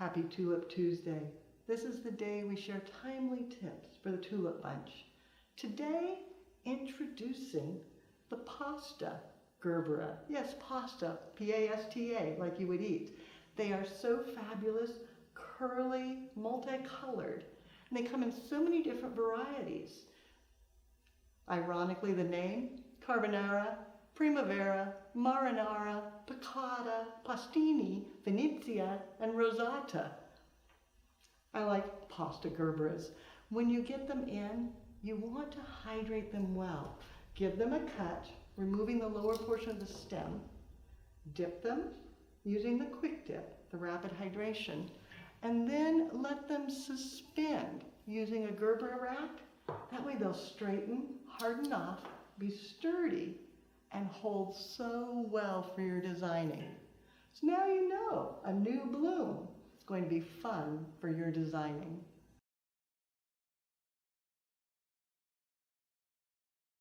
Happy Tulip Tuesday. This is the day we share timely tips for the tulip bunch. Today, introducing the pasta Gerbera. Yes, pasta, P-A-S-T-A, like you would eat. They are so fabulous, curly, multicolored, and they come in so many different varieties. Ironically, the name, Carbonara, Primavera, Marinara, Piccata, Pastini, Venezia, and Rosata. I like pasta Gerberas. When you get them in, you want to hydrate them well. Give them a cut, removing the lower portion of the stem. Dip them using the quick dip, the rapid hydration, and then let them suspend using a Gerbera rack. That way they'll straighten, harden off, be sturdy, and hold so well for your designing. So now you know a new bloom is going to be fun for your designing.